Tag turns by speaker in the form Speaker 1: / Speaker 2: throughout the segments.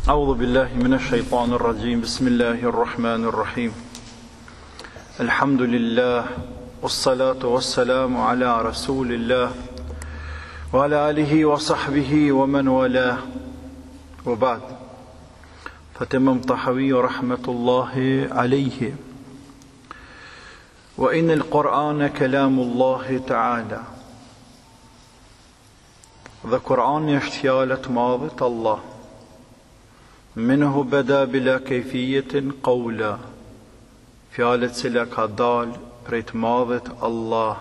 Speaker 1: أعوذ بالله من الشيطان الرجيم بسم الله الرحمن الرحيم الحمد لله والصلاة والسلام على رسول الله وعلى آله وصحبه ومن والاه وبعد فتمم طحاوي رحمة الله عليه وإن القرآن كلام الله تعالى ذا قرآن يشتيالة ماضة الله منه بدا بلا كيفية قولا فيالة سلك دال بريت ماضت الله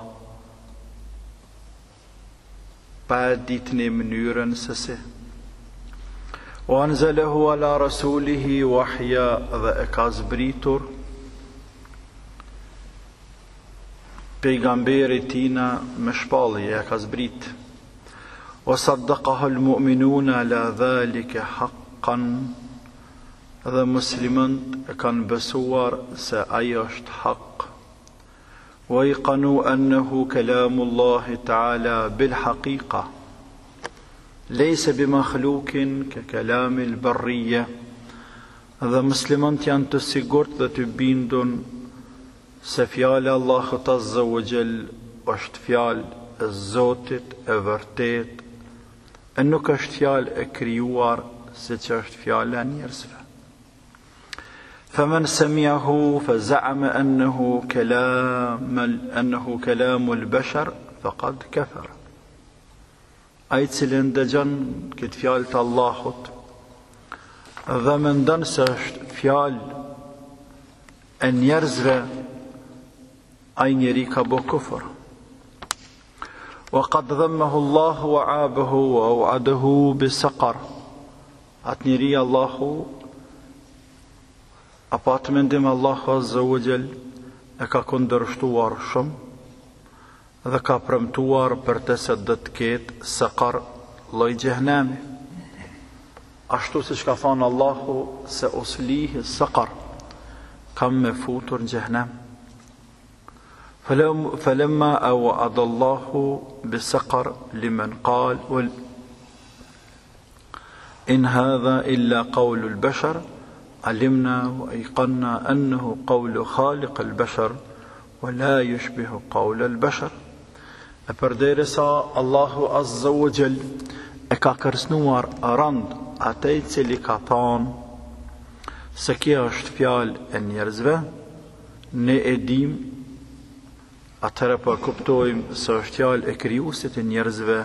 Speaker 1: بعد ديتني منيرا سسه وأنزله على رسوله وحيا ذا اكاز بريتور بيغامبير تينا مشبالي اكاز بريت وصدقها المؤمنون على ذلك حقا dhe muslimant e kanë besuar se ajo është hak. Wa yaqanu annahu kalamullahi ta'ala bil haqiqa laysa bimakhluqin ka kalamil barriya. Dhe muslimant janë të sigurt dhe të bindun se fjala e Allahut azza wa jall është fjalë e Zotit e vërtet, e nuk është fjalë e krijuar siç është fjala e njerëzve. فمن سمعه فزعم أنه كلام البشر فقد كفر. أي cilin dëgjon këtë fjalë të Allahut dhe mendon se është fjalë e njerëzve, ai njeri ka bë kufër. وقد ذمه الله وعابه وأوعده بسقر. Atë njeri Allahu apo atë mendim Allahu azza wa jall e ka kundërshtuar shumë dhe ka premtuar për të se do të ketë saqar, lloj xhehenami. Ashtu siç ka thënë Allahu se uslihi saqar, kam me futur në xhehenem. فلما أوعد الله بسقر لمن قال إن هذا إلا قول البشر علمنا وأيقنا أنه قول خالق البشر ولا يشبه قول البشر. E përderisa Allahu azza wa jall e ka kërcënuar rand atij i cili ka thënë se kjo është fjalë e njerëzve, ne e dim, atëherë po kuptojmë se është fjalë e krijuesit e njerëzve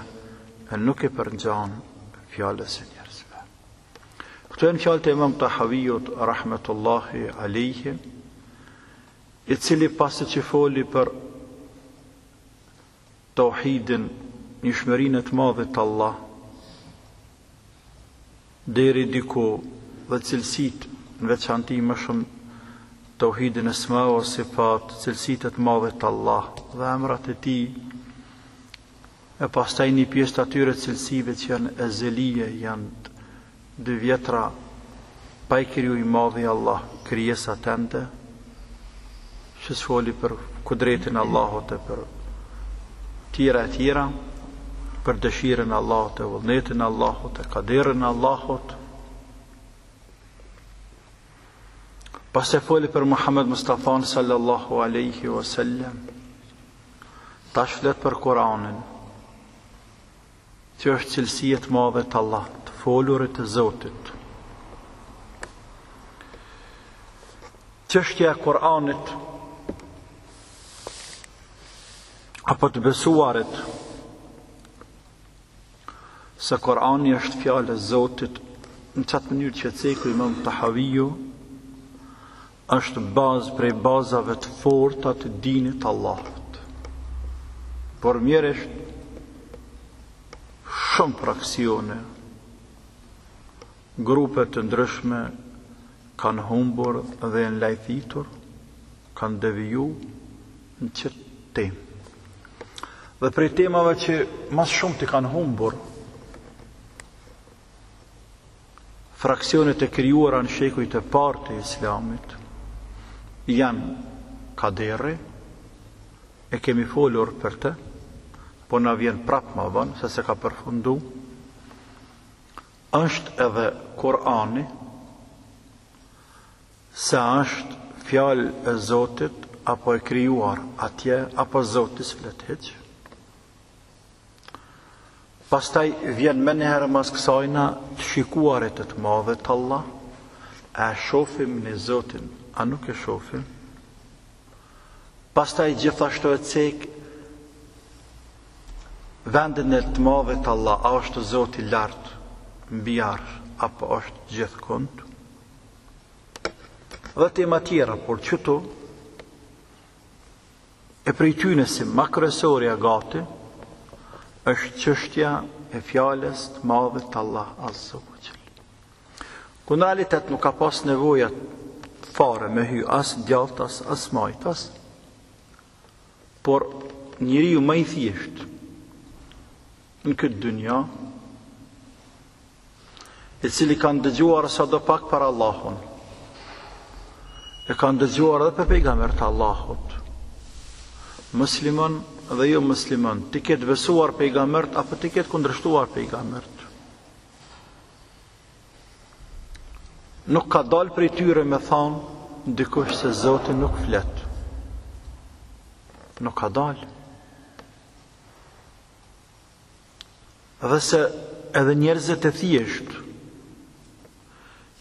Speaker 1: e nuk e përngjan fjalës e njerëzve. Këto janë fjalët e Imam Tahawiut rahmetullahi alayhi, i cili pasi që foli për tauhidin, njohurinë të madhe të Allah, deri diku dhe cilësitë në veçanti më shumë tauhidin esma o sifat, cilësitë të madhe të Allah dhe emrat e tij, e pastaj një pjesë të atyre cilësive që janë ezelie, janë 2 vjetra, pa i kriju i madhi Allah krijesa tënde, që s'foli për kudretin Allahut e për tjera, për dëshirën Allahut e vullnetin Allahut e kaderën Allahut. Pas e foli për Muhammed Mustafa sallallahu alaihi wasallam, tash flet për Kur'anin, që është cilësia e madhe të Allah, të folurit të Zotit. Çështja e Kur'anit apo të besuarit se Kur'ani është fjalë e Zotit, në qatë mënyrë që ceku Imam Tahawiu, është bazë prej bazave të forta të dinit Allahut. Por mjeresht shumë fraksione grupe të ndryshme kanë humbur dhe në lajthitur, kanë deviju në qëtë temë. Dhe prej temave që mas shumë të kanë humbur, fraksionet e krijuara në shekujt e parë të Islamit janë kaderi, e kemi folur për të, po na vjen prap më vonë se se ka përfundu. Është edhe Kurani, se është fjalë e Zotit apo e krijuar atje, apo Zoti s'flet hiç. Pastaj vjen më njëherë mas kësajna të shikuarit të madhet Allah, a shofim në Zotin, a nuk e shofim. Pastaj gjithashtu e cek vendin e të madhet Allah, a është Zoti lartë, mbi arsh, apo është gjithkund. Dhe tema tjera, por qëtu, e prej tyne si makresoria gati, është çështja e fjalës të madhe të Allah Azza wa Jalla. Ku në realitet nuk ka pas nevoja fare me hy as djaltas, as majtas, por njeriu më i thjesht në këtë dynja, i cili kanë dëgjuar sadopak për Allahun, e kanë dëgjuar edhe për pejgambert Allahut, musliman dhe jo musliman, ti ketë besuar pejgambert apo ti ketë kundërshtuar pejgambert. Nuk ka dalë prej tyre me thonë dikush se Zoti nuk flet. Nuk ka dalë. Dhe se edhe njerëzit e thjesht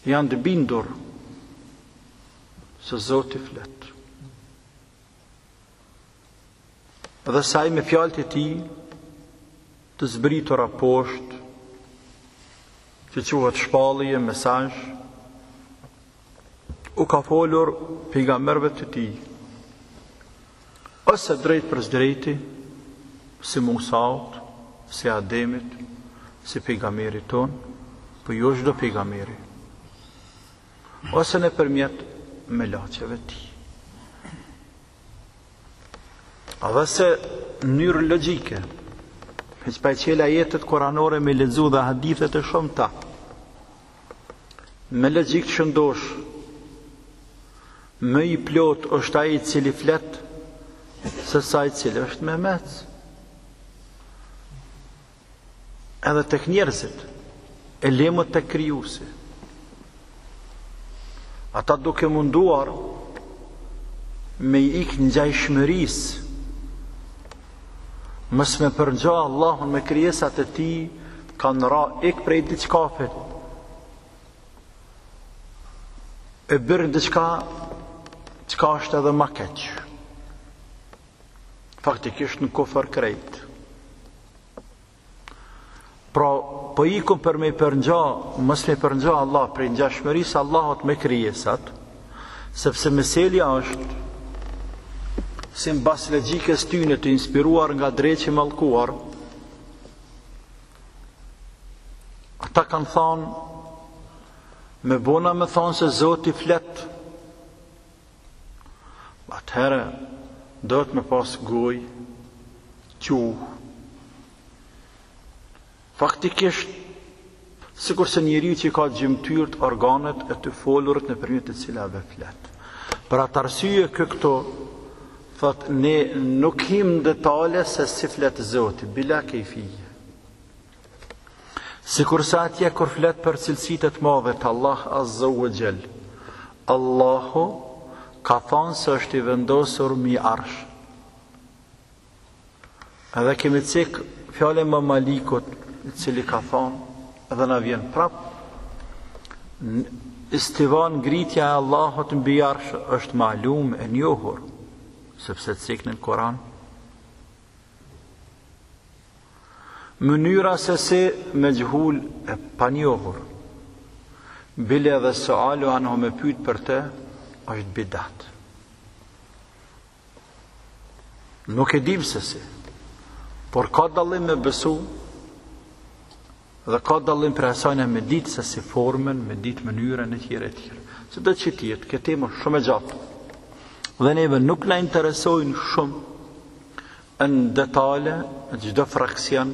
Speaker 1: janë të bindur se Zoti flet. Dhe saj me fjalët e tij të zbritura poshtë, që quhet shpallje, mesazh, u ka folur pejgamberëve të tij, ose drejt për drejti, si Musaut, si Ademit, si pejgamberit ton, po jo çdo pejgamberi, ose nëpërmjet melaçeve të tij. A dhe se në mënyrë logjike, heq pa e qela jetët kuranore me lexu dhe hadithet e shumta, me logjik të shëndosh, më i plot është ai i cili flet se sa i cili është me mec. Edhe tek njerëzit, e lemët të krijuesi. Ata duke munduar me i ik në gjajshmërisë, mës me përngja Allahun me krijesat e tij, kanë ra ik prej diçkafe, e bërë diçka çka është edhe ma keq. Faktikisht në kufër krejt. Pra, po ikum për me përngja, mës me përngja Allah prej ngjashmërisë Allahut me krijesat, sepse meselja është si mbas logjikës tyne të inspiruar nga dreqi mallkuar, ata kanë thonë, me bona me thonë se Zoti flet, atëherë do të me pas gojë, quh. Faktikisht, sikur se njeriu që ka gjymtyrt organet e të folurit nëpërmjet të cilave flet. Për atë arsye këto thot, ne nuk him detale se si flet Zoti, bila kejfije. Sikur sa atje kur flet për cilësitë të mëdha të Allah Azza wa Jall, Allahu ka thonë se është i vendosur mbi arsh. Edhe kemi cek fjale më Malikut, i cili ka thonë, edhe na vjen prap, istivan ngritja e Allahut mbi arsh është malum e njohur, sepse cek në Koran. Mënyra se si me gjhul e panjohur, bile dhe sualu anhu me pyet për te, është bidat. Nuk e dim se si, por ka dallim me besu Dhe ka dallim për asajna me ditë se si formën, me ditë mënyrën e tjera e tjera. Se do të tjetë, këtë temë shumë e gjatë. Dhe neve nuk na interesojnë shumë në detale, në çdo fraksion,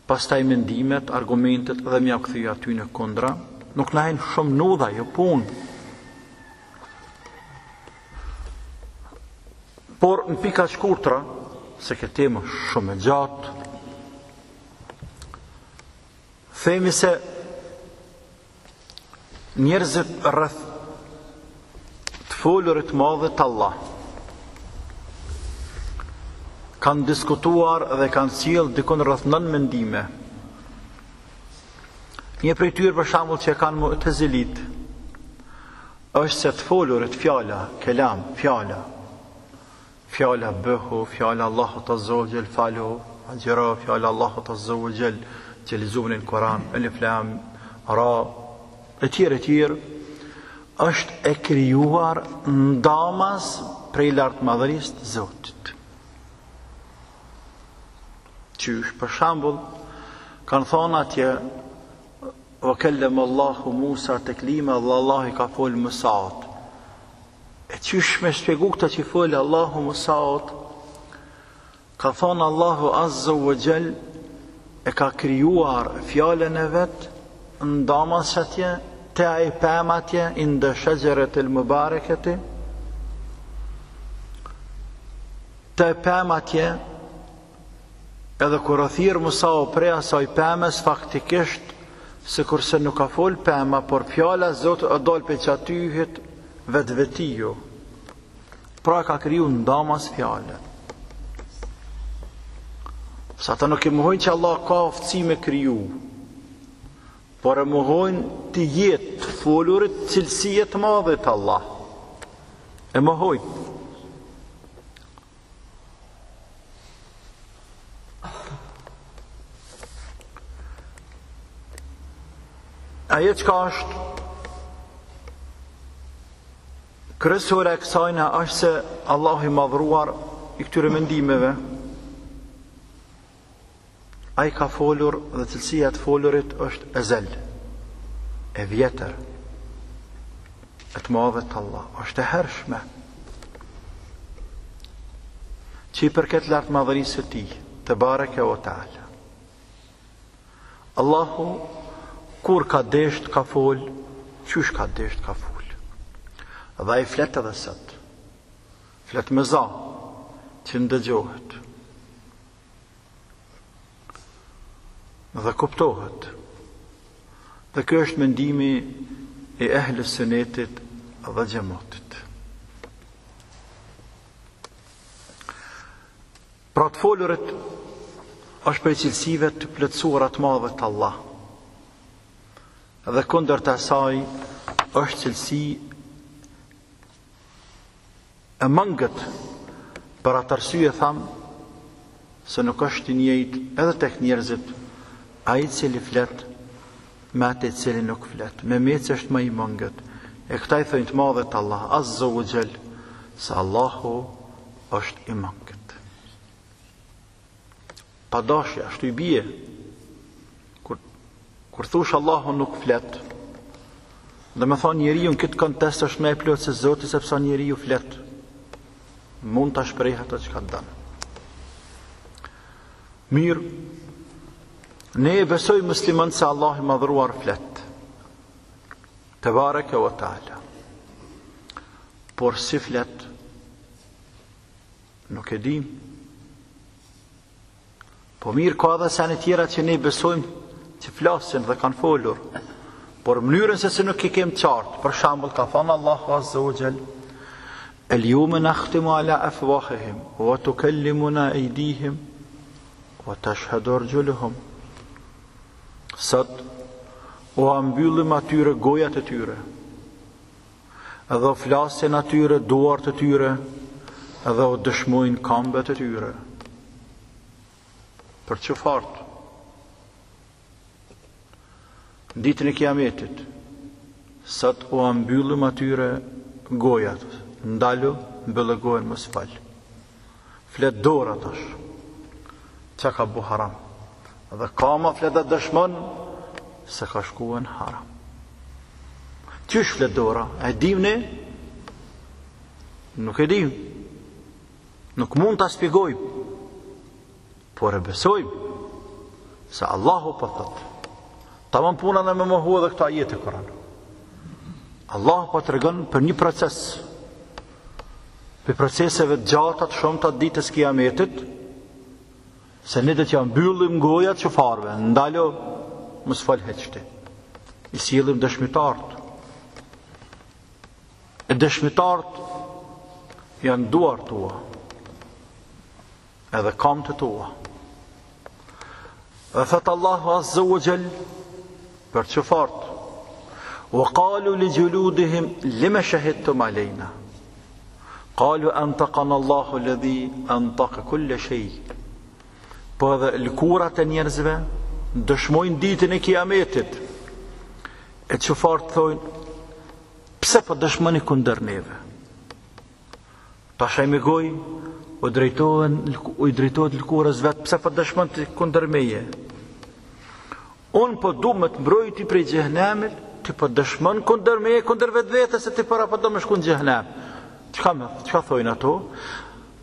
Speaker 1: pastaj mendimet, argumentet dhe mja këthyja aty në kundra, nuk na hajnë shumë nudha, jo punë. Por në pika shkurtra, se këtë temë shumë e gjatë, themi se njerëzit rreth të folurit madhe të Allah kanë diskutuar dhe kanë sjellë dikon rreth 9 mendime. Një prej tyre për shembull që kanë Mu'tazilit është se të folurit fjala, kelam, fjala bëhu, fjala Allahut azza wa jall, falu, ajra, fjala Allahut azza wa jall, që lexuar në Kur'an, alif lam ra, e tjerë, është e krijuar ndamas prej lartmadhërisë të Zotit. Qysh, për shembull, kanë thonë atje wa kallama Allahu Musa taklima, dhe Allah i ka folë Musaut. E qysh me shpjegu këta që folë Allahu Musaut, ka thonë Allahu azza wa jall e ka krijuar fjalën e vet ndamas atje te ai pematje inda shajarat al mubarakati, te pematje edhe kur thirr Musa prej asaj pemes, faktikisht se kurse nuk ka fol pema, por fjala Zotit e dal pe çatyhet vetvetio. Pra ka kriju ndamas fjalën. Sa ata nuk e mohojnë që Allah ka aftësi me kriju, por e mohojnë të jetë folurit cilësie të madhe të Allah. E mohojnë. Ajo çka është kryesore e kësajna është se Allahu i madhruar i këtyre mendimeve, ai ka folur dhe cilësia e folurit është ezel, e vjetër, e të madhe të Allah, është e hershme, që i përket lartë madhërisë së tij, te bareke o taala. Allahu kur ka desht ka fol, qysh ka desht ka fol. Dhe ai flet edhe sot. Flet me za, që ndëgjohet. Dhe kuptohet. Dhe kjo është mendimi i ehlës sunetit dhe xhamatit. Pra të folurit është prej cilësive të plotësuara të madhe të Allah. Dhe kundër të asaj është cilësi e mangët, për atë arsye thamë se nuk është i njëjtë edhe tek njerëzit ai i cili flet me atë i cili nuk flet. Me mecë është më i mangët. E këta i thënë të madhe të Allah azza wa jall, se Allahu është i mangët. Pa dashje, ashtu i bie. Kur thush Allahu nuk flet, dhe me thonë njeriu në këtë kontest është me e plot se Zoti, sepse njeriu flet. Mund të shpreh ato që ka dënë. Mirë, ne e besoj musliman se Allah i madhruar flet. Te bareke o taala. Por si flet, nuk e dim. Po mirë, ka edhe sene tjera që ne besojmë që flasin dhe kanë folur, por mënyrën se nuk i kem qartë. Për shembull, ka thënë Allahu azza wa jall: "El-yawma nakhtimu ala afwahihim wa tukallimuna aydihim wa tashhadu arjuluhum." Sot u ambyllim atyre gojat e tyre, edhe u flasin atyre duart e tyre, edhe u dëshmojnë këmbët e tyre. Për çfarë? Ditën e Kiametit, sot u ambyllim atyre gojat, ndalu, mbëllë gojën mos fal. Flet dora tash, çka ka bu haram. Dhe kama flet dhe dëshmon se ka shkuar në haram. Qysh flet dora? E dim ne? Nuk e dim. Nuk mund ta shpjegojmë. Por e besojmë se Allahu po thot. Tamam puna në me mohu edhe këta ajete Kur'an. Allahu po tregon për një proces. Për proceseve të gjata të shumta të ditës Kiametit, se ne do t'ja mbyllim gojat çofarëve, ndalo mos fal heqti. I sillim dëshmitarët. E dëshmitarët janë duar tua, edhe kam të tua. Dhe thëtë Allahu Azza wa Jall për çfarë? Wa qalu li juludihim lima shahidtum alejna. Qalu antaqana Allahu alladhi antaqa kull shay. Po edhe lëkurat e njerëzve dëshmojnë ditën e Kiametit. E çfarë thonë? Pse po dëshmoni kundër neve? Tash ai më goj u drejtohet lëkurës vet, pse po dëshmon ti kundër meje? Un po du me të mbrojti prej xhehenamit, ti po dëshmon kundër meje, kundër vetvetes se ti para po do më shkon në xhehenam. Çka thojnë ato?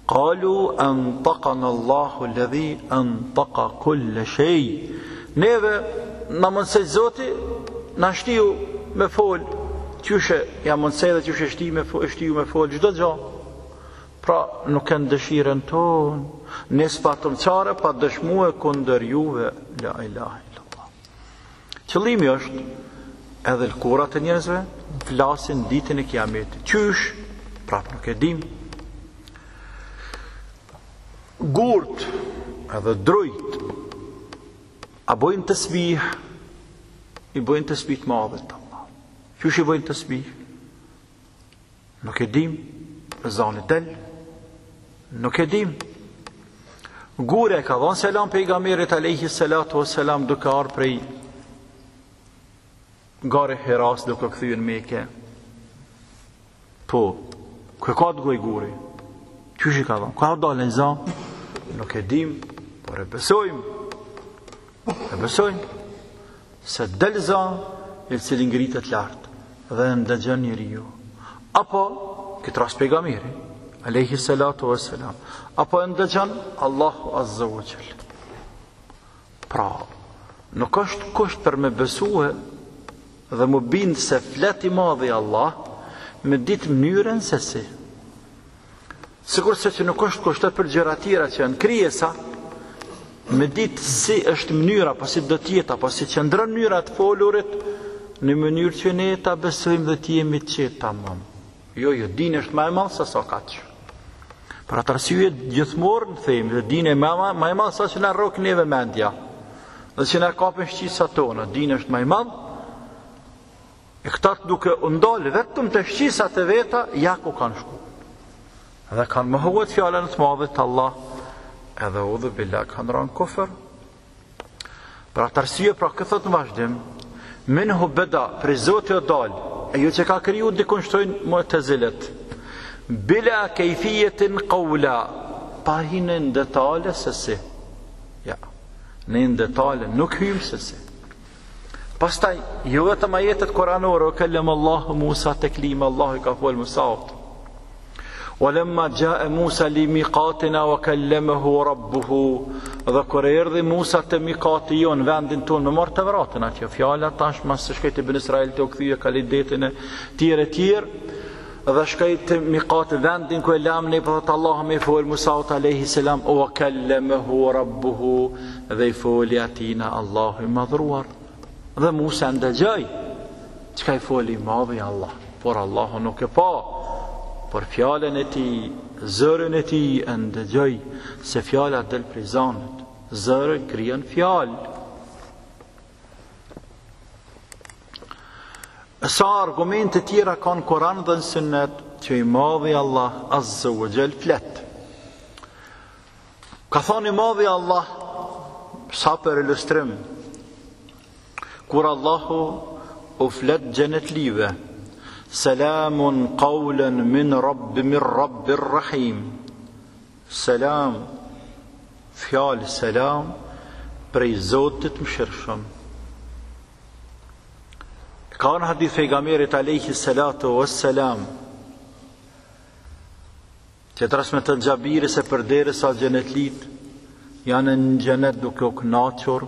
Speaker 1: Qalu antaqana Allahu alladhi antaqa kull shay. Neve na mësoj Zoti, na shtiu me fol, qyshe ja mësoj dhe qyshe shtiu me fol çdo gjë. Pra nuk kanë dëshirën tonë, ne s'patëm çare pa dëshmuar kundër juve, la ilaha illallah. Qëllimi është edhe lëkurat e njerëzve flasin ditën e Kiametit. Qysh? Prap nuk e dim. Gurt edhe drujt a bojnë tasbih, i bojnë tasbih të madhe të Allah. Qysh i bojnë tasbih? Nuk e dim. Zani del. Nuk e dim. Gure ka dhënë selam pejgamberit alayhi salatu wassalam duke ardhur prej gare Hiras duke kthyer në Mekë. Po, ku ka të gure? Qysh i ka dhënë? Ka dalën zan? Nuk e dim, por e besojmë. E besojmë se del zan i cili ngritet lart dhe ndëgjon njeriu. Apo këtë rast pejgamberi alayhi salatu wassalam, apo ndëgjon Allahu Azza wa Jall. Pra, nuk është kusht për me besue dhe më bind se flet i madhi Allah me ditë mënyrën se si. Sigurisht se nuk është kushtet për gjëra tjera që janë krijesa, me ditë si është mënyra, apo si do të jetë, apo si qëndron mënyra të folurit në mënyrë që ne ta besojmë dhe të jemi të qetë tamam. Jo, dini është më e madh se sa kaq. Për atë arsye gjithmonë themi, dhe dini më e madh sa që na rrok neve mendja. Dhe që na kapën shqisat tona, dini është më e madh. E këta duke u ndalë vetëm të shqisat e veta, ja ku kanë shku. Dhe kanë mohuar fjalën e të madhit të Allah, edhe udhë billah kanë rënë kufër. Për atë arsye, pra këtë në vazhdim, minhu beda, prej Zotit o dalë, e jo që ka kriju dikun shtojnë Mu'tazilet, bila kejfijetin qawla, pa hinë në detale se si. Ja, në detale nuk hymë se si. Pastaj, jo vetëm ajetet kuranore, o kellem Allahu Musa teklima, Allahu i ka folë Musaut. Walamma jaa Musa li miqatina wa kallamahu rabbuhu. Dhe kur erdhi Musa te miqati jon, vendin ton, me marr Tevratin atje, fjala tash mas së shkojtë ibn Israil te u kthye kalidetin e tjerë, dhe shkojtë te miqati, vendin ku e lam ne, po thot Allahu me fol Musaut alayhi salam, wa kallamahu rabbuhu, dhe i foli atina Allahu i madhruar. Dhe Musa ndëgjoi çka i foli madhi Allah, por Allahu nuk e pa. Por fjallën e ti, zërën e ti e ndëgjoj, se fjalla del prej zanët, zërën krijon fjallë. Sa argumente tjera kanë Koran dhe në Sunnet, që i madhi Allah Azza wa Jall flet. Ka thonë i madhi Allah, sa për ilustrim, kur Allahu u flet gjenet live, Salamun qawlan min Rabbir Rahim. Salam, fjallë salam, prej Zotit mëshirshëm. Ka në hadith pejgamberit alayhi salatu wassalam, që transmeton Xhabiri se përderisa xhenetlit janë në xhenet duke u kënaqur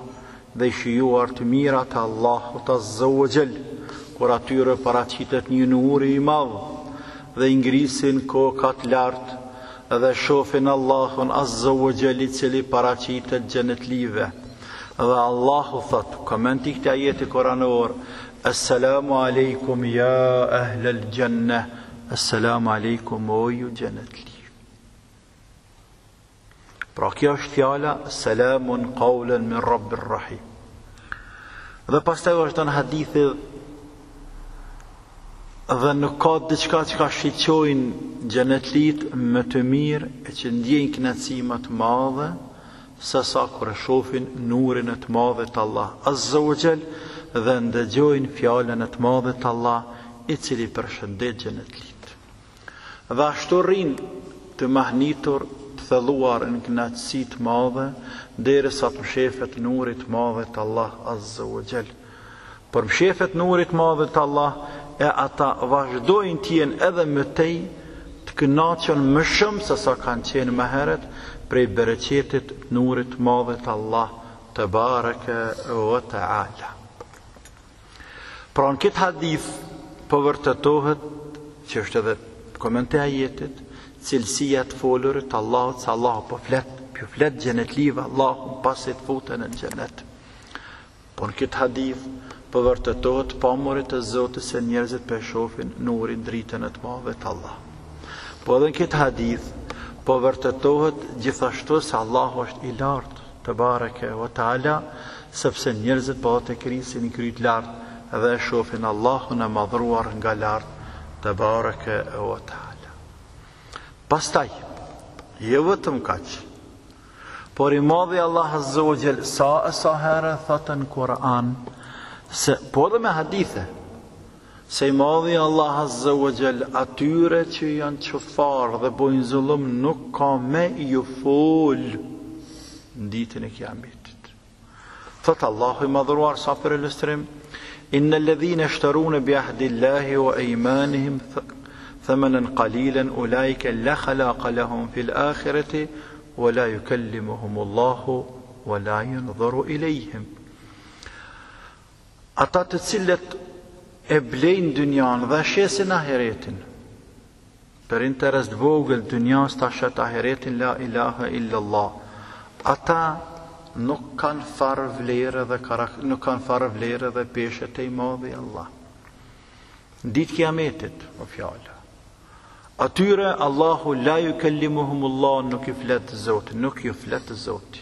Speaker 1: dhe i shijuar të mirat e Allahut azza wa jall, kur atyre paraqitet një uri i madh dhe i ngrisin kokat lart dhe shohin Allahun azza wa jall i cili paraqitet xhenetlive. Dhe Allahu thot, komenti këtë ajeti koranor, Assalamu alaikum ja ahlal jannah, Assalamu alaikum o ju xhenetli. Pra kjo është fjala Salamun qawlan min Rabbir Rahim. Dhe pastaj vazhdon hadithi dhe nuk ka diçka që ka shiqojnë xhenetlit më të mirë e që ndjejnë kënaqësi më të madhe se sa kur e shohin nurin e të madhe të Allah azza wa jall dhe ndëgjojnë fjalën e të madhe të Allah i cili përshëndet xhenetlit. Dhe ashtu rrin të mahnitur, thelluar në kënaqësi të madhe derisa të mshefet nurit të madhe të Allah azza wa jall. Por mshefet nurit të madhe të Allah e ata vazhdojnë të jenë edhe më tej të kënaqur më shumë se sa kanë qenë më herët prej bereqetit nurit të madhe të Allah te baraka wa taala. Pra në këtë hadith po vërtetohet që është edhe komente ajetit cilësia të folurit të Allahut, se Allahu po flet xhenetlive Allahu pasi të futen në xhenet. Por në këtë hadith po vërtetohet pamurit e Zotit se njerëzit po shohin nurin, dritën e të madhe të Allah. Po edhe në këtë hadith po vërtetohet gjithashtu se Allahu është i lartë te baraka wa taala, sepse njerëzit po të krisin i kryt lartë dhe shohin Allahun e madhruar nga lartë te baraka wa taala. Pastaj, jo vetëm kaq, por i madhi Allah azza wa jall sa herë thotë në Kur'an, se po dhe me hadithe, se i madhi Allah azza wa jall atyre që janë qëfar dhe bojnë zullum nuk ka me ju fol në ditën e kiametit. Thotë Allahu i madhuruar sa për ilustrim, inna alladhina ishtaruna bi ahdillahi wa aymanihim ثمنا قليلا أولئك لا خلاق لهم في الآخرة ولا يكلمهم الله ولا ينظر إليهم. Ata të cilët e blejnë dynjan dhe shesin ahiretin për interes të vogël dynjas ta shet ahiretin la ilaha illallah, ata nuk kanë farë vlerë dhe peshet e i madhi Allah. Ditë kiametit o fjala, atyre Allahu la yukallimuhumullah, nuk ju flet Zoti, nuk ju flet Zoti.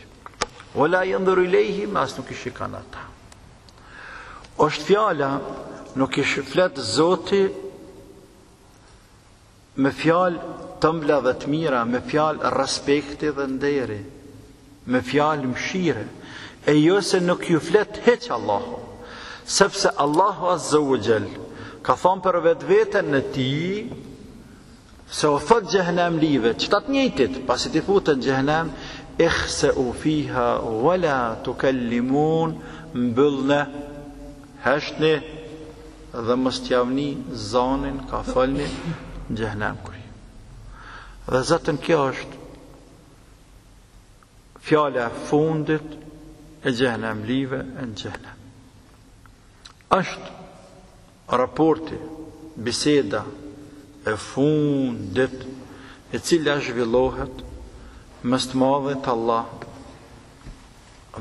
Speaker 1: Wala yanzuru ilayhim, as nuk i shikon ata. Është fjala nuk i flet Zoti me fjalë tëmbla dhe të mira, me fjalë respekti dhe nderi, me fjalë mëshire, e jo se nuk ju flet hiç Allahu, sepse Allahu azza wa jall ka thonë për vetveten e tij se o thot xhehenamlive, që të njëjtit, pasi të futën xhehenam, ikhsa'u fiha wala tukallimun, mbyllne, heshni dhe mos t'javni zanin, ka falni në xhehenam kuri. Dhe zotën kjo është fjala e fundit e xhehenamlive në xhehenam. Është raporti, biseda e fundit e cila zhvillohet mes të madhit Allah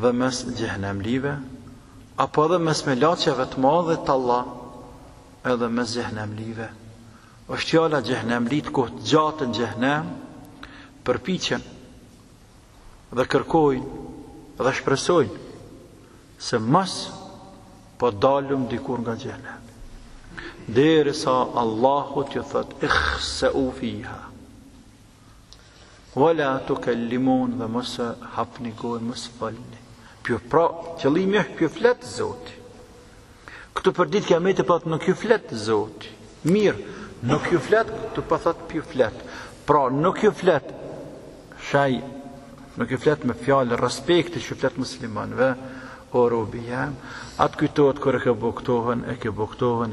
Speaker 1: dhe mes xhehenamlive, apo edhe mes melaçeve të madhit Allah edhe mes xhehenamlive. Është fjala xhehenamlit ku të gjatë në xhehenam përpiqen dhe kërkojnë dhe shpresojnë se mos po dalëm dikur nga xhehenam. Derisa Allahu t'ju thot ikhsa'u fiha wala tukallimun, dhe mos hapni gojë, mos falni. Pra qëllimi është pjo flet Zoti. Këtu për ditë kiametit po nuk ju flet Zoti. Mirë, nuk ju flet, këtu po thot pjo flet. Pra nuk ju flet shaj nuk I flet me fjalë respekti që flet muslimanëve, o robi jam, atë kujtohet kur e ke buktohen,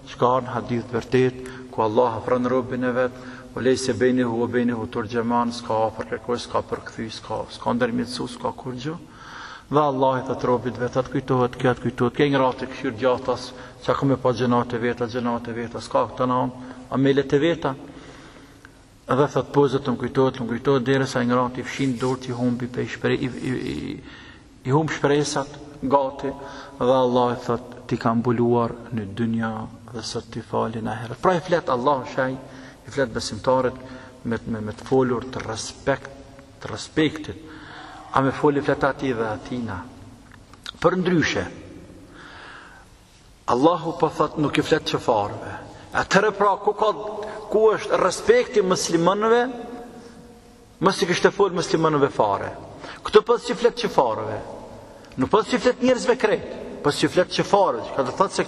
Speaker 1: çka në hadith vërtet, ku Allah afron robin e vet, o lejse bejnihu o bejnihu turgjeman, s'ka afër kërkoj, s'ka përkthy, s'ka ndërmjetësu, s'ka kur gjë. Dhe Allah I thot robit vet, atë kujtohet, ke ngrati këshir gjatas, që ka me pa gjenat e veta, s'ka këta na amelet e veta. Edhe thot pozët më kujtohet dere sa ngrati I fshin dorë I humbi I humb shpresat gati, dhe Allah I thot ti ka mbuluar në dynja dhe sot ti falin ahiret. Pra I flet Allah shaj, I flet besimtarët me të folur të respektit, a me foli flet ati dhe atina. Për ndryshe, Allahu po thot nuk I flet çfarëve. Atëherë pra ku është respekti muslimanëve, mos I kishte fol muslimanëve fare. Këto pas që flet çfarëve. Nuk pas që flet njerëzve krejt, pas që flet çfarëve, ka të thotë se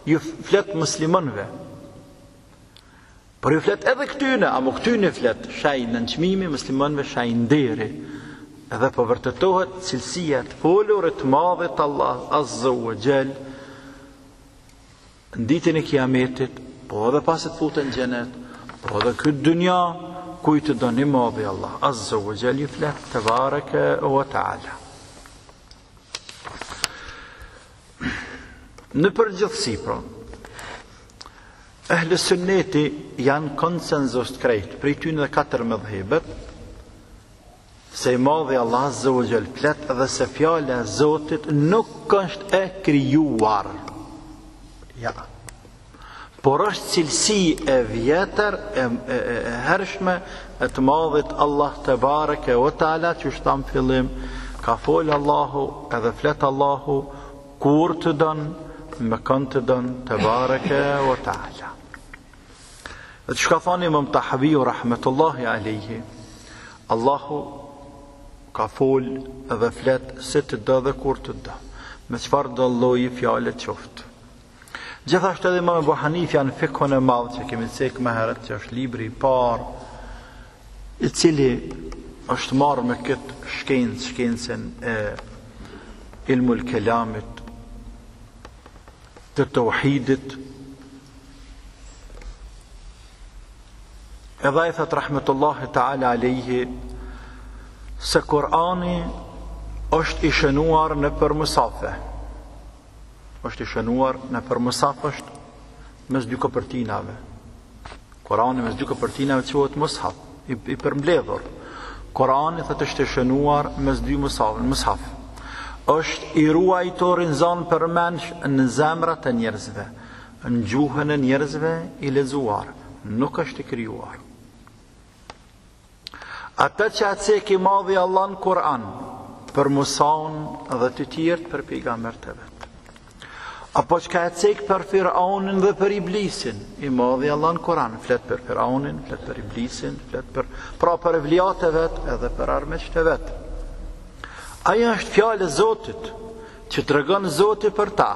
Speaker 1: ju flet muslimanëve. Por ju flet edhe këtyne, ama këtyne flet shaj në nënçmimi, muslimanëve shaj nderi. Edhe po vërtetohet cilësia të folurit të madhit Allah Azza wa Jall në ditën e Kiametit, po edhe pas të futen në xhenet, po edhe këtë dynja kujt do një madhi Allah Azza wa Jall ju flet tebareke wa taala. Në përgjithësi pra, Ehl Sunneti janë konsenzus të krejt, prej tyne dhe 4 mëdhëhibet, se I madhi Allah Azza wa Jall flet edhe se fjala e Zotit nuk është e krijuar. Ja. Por është cilësi e vjetër, e hershme, e të madhit Allah te bareke o taala, që është tam fillim, ka folë Allahu edhe flet Allahu kur të don, me kënd të don, te bareke o taala. Dhe që ka thani Imam Tahawiu rahmetullahi alejhi, Allahu ka fol edhe flet se të do dhe kur të do, me çfarë do lloji fjale qoftë. Gjithashtu edhe Imam Abu Hanifa në Fikhun e Madh që kemi cek më herët, që është libri I parë I cili është marrë me këtë shkencën e ilmul kelamit, të tauhidit. Edhe I thot rahmetullahi ta'ala alejhi se Kurani është I shënuar në për musafe. Është I shënuar në për musafe, është mes dy kopertinave. Kurani mes dy kopertinave quhet mushaf, I përmbledhur. Kurani thot është I shënuar mes dy mushaf. Është I ruajtur në zonë përmendsh në zemrat e njerëzve, në gjuhën e njerëzve I lexuar, nuk është I krijuar. Ata që atësek I madhi Allah në Kur'an, për Musaun dhe të tjertë për pejgambert e vetë. Apo që ka atësek për Firaunin dhe për Iblisin, I madhi Allah në Kur'an, flet për Firaunin, flet për Iblisin, flet për evliat e vetë edhe për armiqt e vetë. Aja është fjallë e Zotit, që të regon Zotit për ta.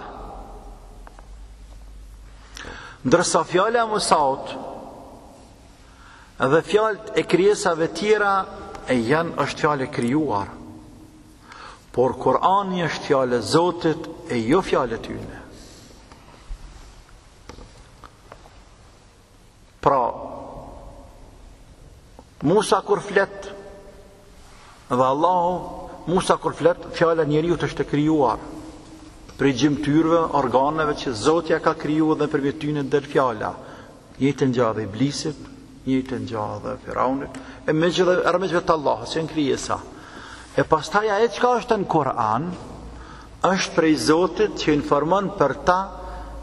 Speaker 1: Ndërsa fjallë e Musaut, edhe fjallët e krijesave tjera është fjallë e krijuar. Por Kurani është fjallë e Zotit e jo fjallë e tyne. Pra, Musa kur flet, dhe Musa kur flet, fjala e njeriut është e krijuar prej gjymtyrëve, organeve që Zoti ka krijuar dhe përmjet tyre del fjala. Jetën gjallë e Iblisit, jetën gjallë e Firaunit, e me gjithë armiqve të Allahut, që janë krijesa. E pastaj ajo çka është në Kur'an, është prej Zotit që informon për ta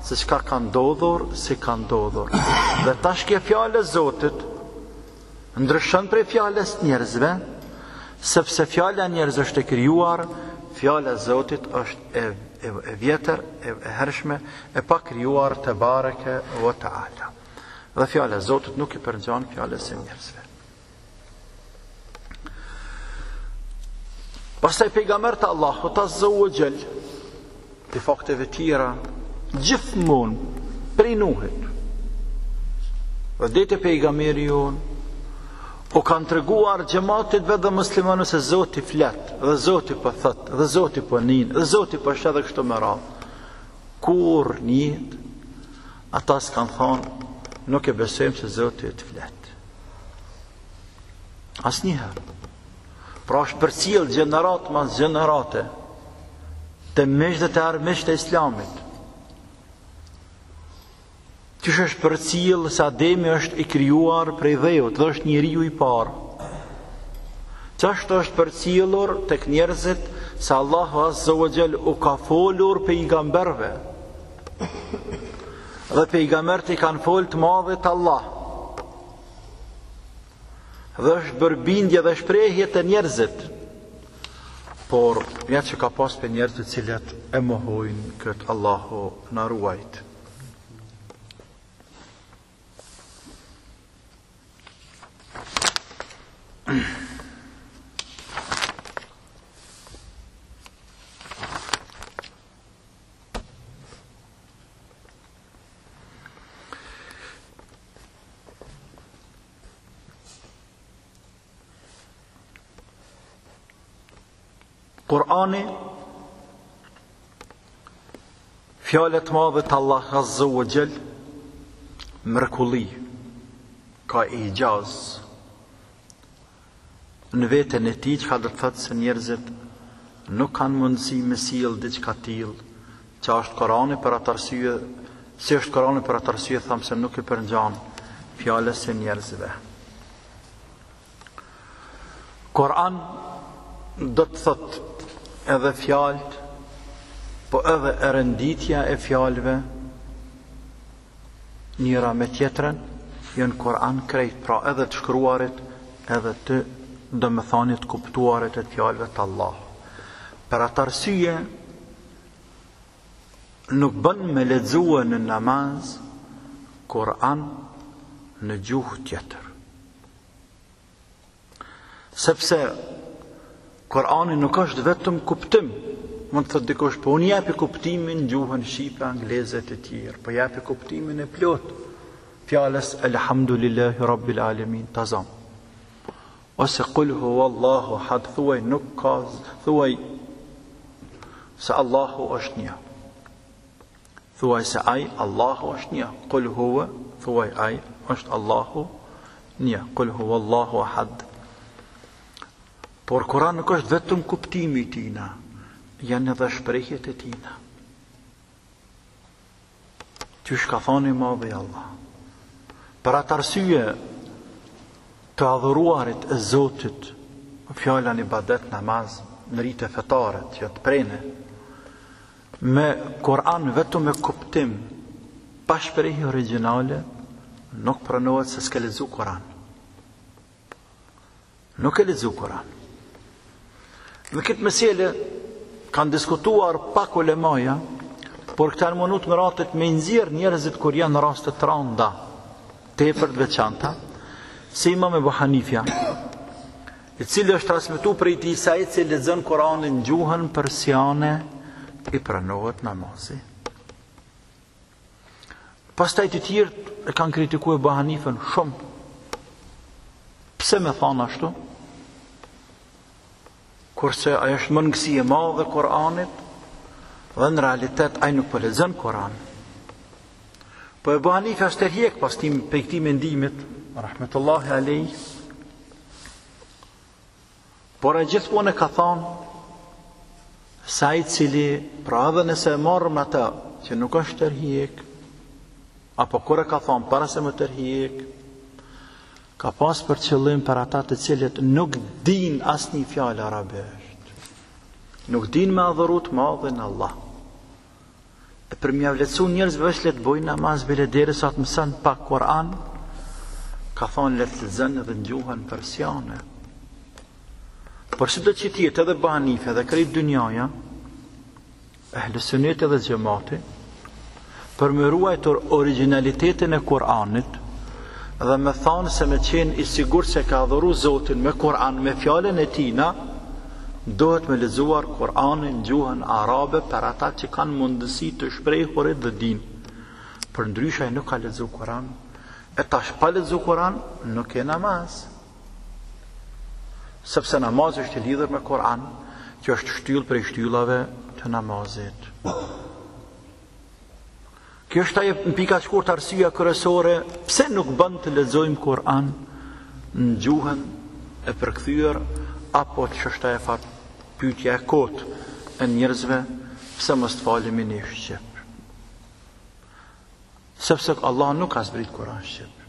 Speaker 1: se çka ka ndodhur, si ka ndodhur. Dhe tash kjo fjalë e Zotit ndryshon prej fjalës njerëzve, sepse fjala e njerëzve është e krijuar, fjala e Zotit është e vjetër, e hershme, e pa krijuar te bareke wa taala. Dhe fjala e Zotit nuk I përngjan fjalës së njerëzve. Pastaj pejgambert Allahut Azza wa Jall, të fakteve tjera, gjithmonë prej Nuhit, dhe dete pejgamberi jon, u kanë treguar xhamatit vetë muslimanëve se Zoti flet, dhe Zoti po thot, dhe Zoti po nin, dhe Zoti po sheh dhe kështu me radhë. Kur njët, ata s'kanë thonë, nuk e besojmë se Zoti të flet. Asnjëherë. Pra është përcjell gjenerat mas gjenerate të meqdhet e armiqtë e Islamit. Qysh është përcjell se Ademi është i krijuar prej dheut dhe është njeriu i parë. Qashtu është përcjellur tek njerëzit se Allahu Azza wa Jall u ka folur pejgamberëve. Dhe pejgamberët i kanë folë të madhit Allah. Dhe është bërbindje dhe shprehje të njerëzit. Por ja që ka pas për njerëzit cilët e mohojnë këtë Allahu na ruajt. Kur'ani, fjalët madhe të Allah Azza wa Jall, mrekulli, ka ijaz në veten e tij, që do të thotë se njerëzit nuk kanë mundësi me sjell diçka tillë, që është Kur'ani për atë arsye, si është Kur'ani për atë arsye thamë se nuk i përngjan fjalës së njerëzve. Kur'an do të thotë edhe fjalët, po edhe e renditja e fjalëve njëra me tjetrën janë Kur'an krejt, pra edhe të shkruarit, edhe të domethënit kuptuarit e fjalëve të Allah. Për atë arsye nuk bën me lexuar në namaz Kur'an në gjuhë tjetër. Sepse Kur'ani nuk është vetëm kuptim. Mund të thotë dikush, po unë japi kuptimin në gjuhën shqipe, angleze të tjerë, po japi kuptimin e plot fjalës Elhamdulillahi Rabbil Alamin, tazam. Ose qul huwallahu ahad, thuaj nuk ka, thuaj se Allahu është një. Thuaj se ai Allahu është një. Qul huwa, thuaj ai është Allahu një. Qul huwallahu ahad. Por Kur'an nuk është vetëm kuptimi i tina, janë edhe shprehjet e tina. Qysh ka thënë i madhi Allah. Për atë arsye të adhuruarit e Zotit, fjala në ibadet, namaz, në rite fetare që të prene, me Kur'an vetëm me kuptim, pa shprehje origjinale, nuk pranohet se s'ke lexu Kur'an. Nuk e lexu Kur'an. Dhe këtë mesele kanë diskutuar pak ulemaja, por këta në mënut më ratet me nxjerr njerëzit kur janë në rastet të rënda, tepër të veçanta, si Imam Ebu Hanifja, i cili është transmetuar prej tij se ai që lexon Kur'anin në gjuhën persiane i pranohet namazi. Pastaj të tjerë e kanë kritikuar Ebu Hanifën shumë. Pse me thonë ashtu? Kurse ajo është mundësi e madhe Kur'anit, dhe në realitet ai nuk po lexon Kur'an. Po Ebu Hanifa është tërhiq pas këtij mendimit, rahmetullahi alayh. Por ai gjithmonë ka thonë se ai cili, pra edhe nëse e marrëm atë që nuk është tërhiq, apo kur e ka thonë para se më tërhiq, ka pas për qëllim për ata të cilët nuk din asnjë fjalë arabisht. Nuk din me adhuru të madhin Allah. E për mja vletësu njerëzve veç le të bojnë namaz bile derisa të mësën pak Kur'an, ka thonë le të lexojnë edhe në gjuhën persiane. Por si do që tjetë edhe Ebu Hanifa edhe krejt dynjaja, ehl sunneti dhe xhamati, për me ruajtur originalitetin e Kur'anit, dhe me thonë se me qenë i sigur se ka adhuru Zotin me Kur'an, me fjallën e tina, dohet me lexuar Kur'anin në gjuhën arabe për ata që kanë mundësi të shprehurit dhe din. Për ndryshe nuk ka lexu Kur'an, e tash pa lexu Kur'an nuk e namaz. sepse namazi është i lidhur me Kur'an, që është shtyllë prej shtyllave të namazit. Kjo është ajo në pika shkurt arsyeja kryesore pse nuk bën të lexojmë Kur'an në gjuhën e përkthyer, apo çështja e pyetja e kotë e njerëzve pse mos të falemi në shqip. Sepse Allah nuk ka zbrit Kur'an shqip.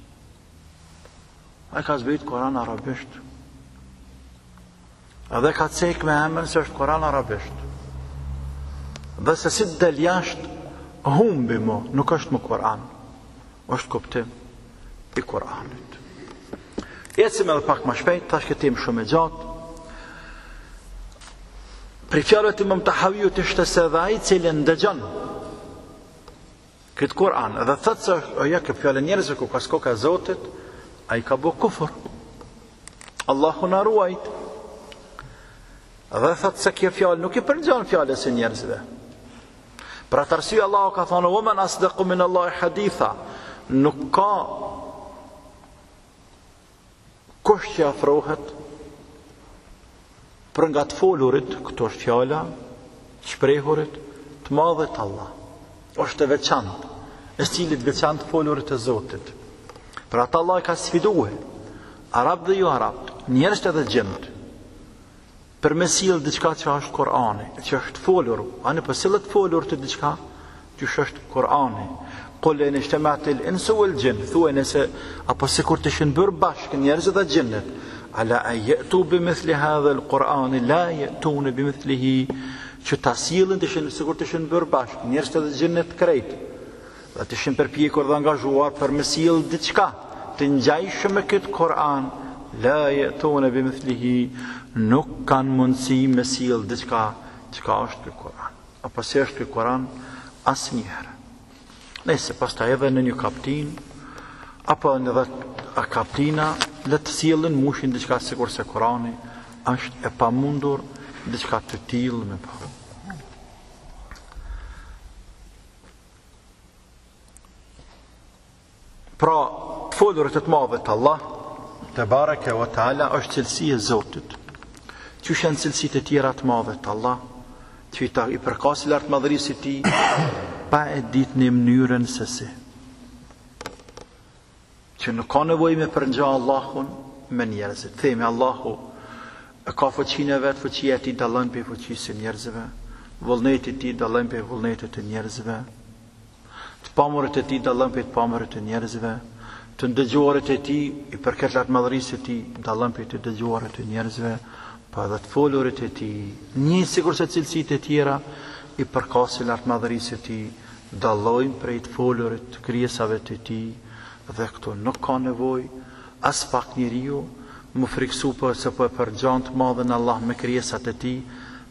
Speaker 1: Ai ka zbrit Kur'an arabisht. Edhe ka cek me emën se është Kur'an arabisht. Dhe se si del jashtë, humbi mo, nuk është më Kur'an. është kuptim i Kur'anit. Ecim edhe pak më shpejt, tash këtim shumë e gjatë. Për fjalët e Imam Tahawiut ishte se dhe ai i cili ndëgjon këtë Kur'an dhe thotë se ajo që fjalë njerëzve ku ka skoka e Zotit, ai ka bë kufër. Allahu na ruajt. Dhe thotë se kjo fjalë nuk i përngjan fjalës e njerëzve. Për atë arsye Allahu ka thënë: "Wa man asdaqu min Allahi haditha." Nuk ka kush që afrohet për nga të folurit, këto është fjala, shprehurit, të madhet Allah. Është e veçantë, e stilit veçantë folurit e Zotit. Për atë Allah ka sfiduar arab dhe jo arab, njerëz edhe gjend, për me sjell diçka që është Kur'ani, që është folur, anë po sillet folur të diçka që është Kur'ani. Qul in ijtama'at al-insu wal-jinn, thuaj nëse apo sikur të shënbër bashkë njerëz dhe gjinnet, ala an ya'tu bimithli hadha al-Qur'an la ya'tuna bimithlihi, që ta sjellin të shënë sikur të shënbër bashkë njerëz dhe gjinnet krejt, dhe të shënë përpjekur dhe angazhuar për me sjell diçka të ngjajshme me këtë Kur'an, la ya'tuna bimithlihi, nuk kanë mundësi me sjell diçka që është ky Kur'an, apo se është ky Kur'an asnjëherë. Nëse pastaj edhe në një kaptin, apo në dhe kaptina, le të sjellin mushin diçka sikur se Kurani, është e pamundur diçka të tillë me pa. Pra, të folurit të madhe të Allah, te bareke wa taala, është cilësi e Zotit. Qysh janë cilësitë e tjera të madhe të Allah, që i përkasi lartë madhërisë ti, pa e ditë në mënyrën se si. Që nuk ka nevojë me përngja Allahun me njerëzit. Themi Allahu e ka fuqinë e vetë, fuqia e tij dallon prej fuqisë së njerëzve, vullneti i tij dallon prej vullnetit të njerëzve, të pamurit e tij dallon prej të pamurit të njerëzve, të ndëgjuarit e tij i përket lartë madhërisë të tij dallon prej të dëgjuarit të njerëzve, pa edhe të folurit e tij, një sikur se cilësitë e tjera i përkasi lartë madhërisë të tij dallojnë prej të folurit të krijesave të tij, dhe këtu nuk ka nevojë as pak njeriu më friksu për se po e përgjan të madhen Allah me krijesat e tij,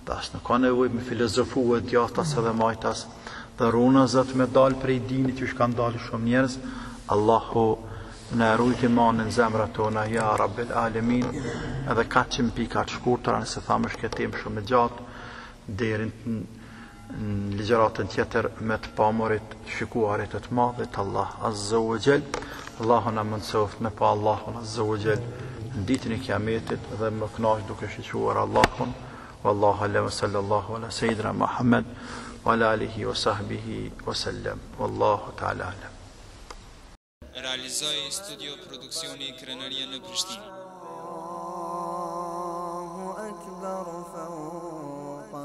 Speaker 1: tash nuk ka nevojë me filozofue djathtas edhe majtas dhe runazat me dal prej dinit që kanë dalë shumë njerëz. Allahu në rujt imanin zemrat tona, ja Rabbil Alamin. Edhe 400 pika të shkurtra, nëse thamë është këtë temë shumë e gjatë, deri në ligjëratën tjetër me të pamurit, shikuarit të madhit Allah Azza wa Jall. Allahu na mundsoft me pa Allahun Azza wa Jall në ditën e Kiametit dhe më kënaq duke shiquar Allahun. Wallahu alaihi sallallahu ala sayyidina Muhammad wa ala alihi wa sahbihi wa sallam. Wallahu ta'ala alam.
Speaker 2: Realizoi studio produksioni Krenaria në Prishtinë.
Speaker 3: Allahu akbar fawqa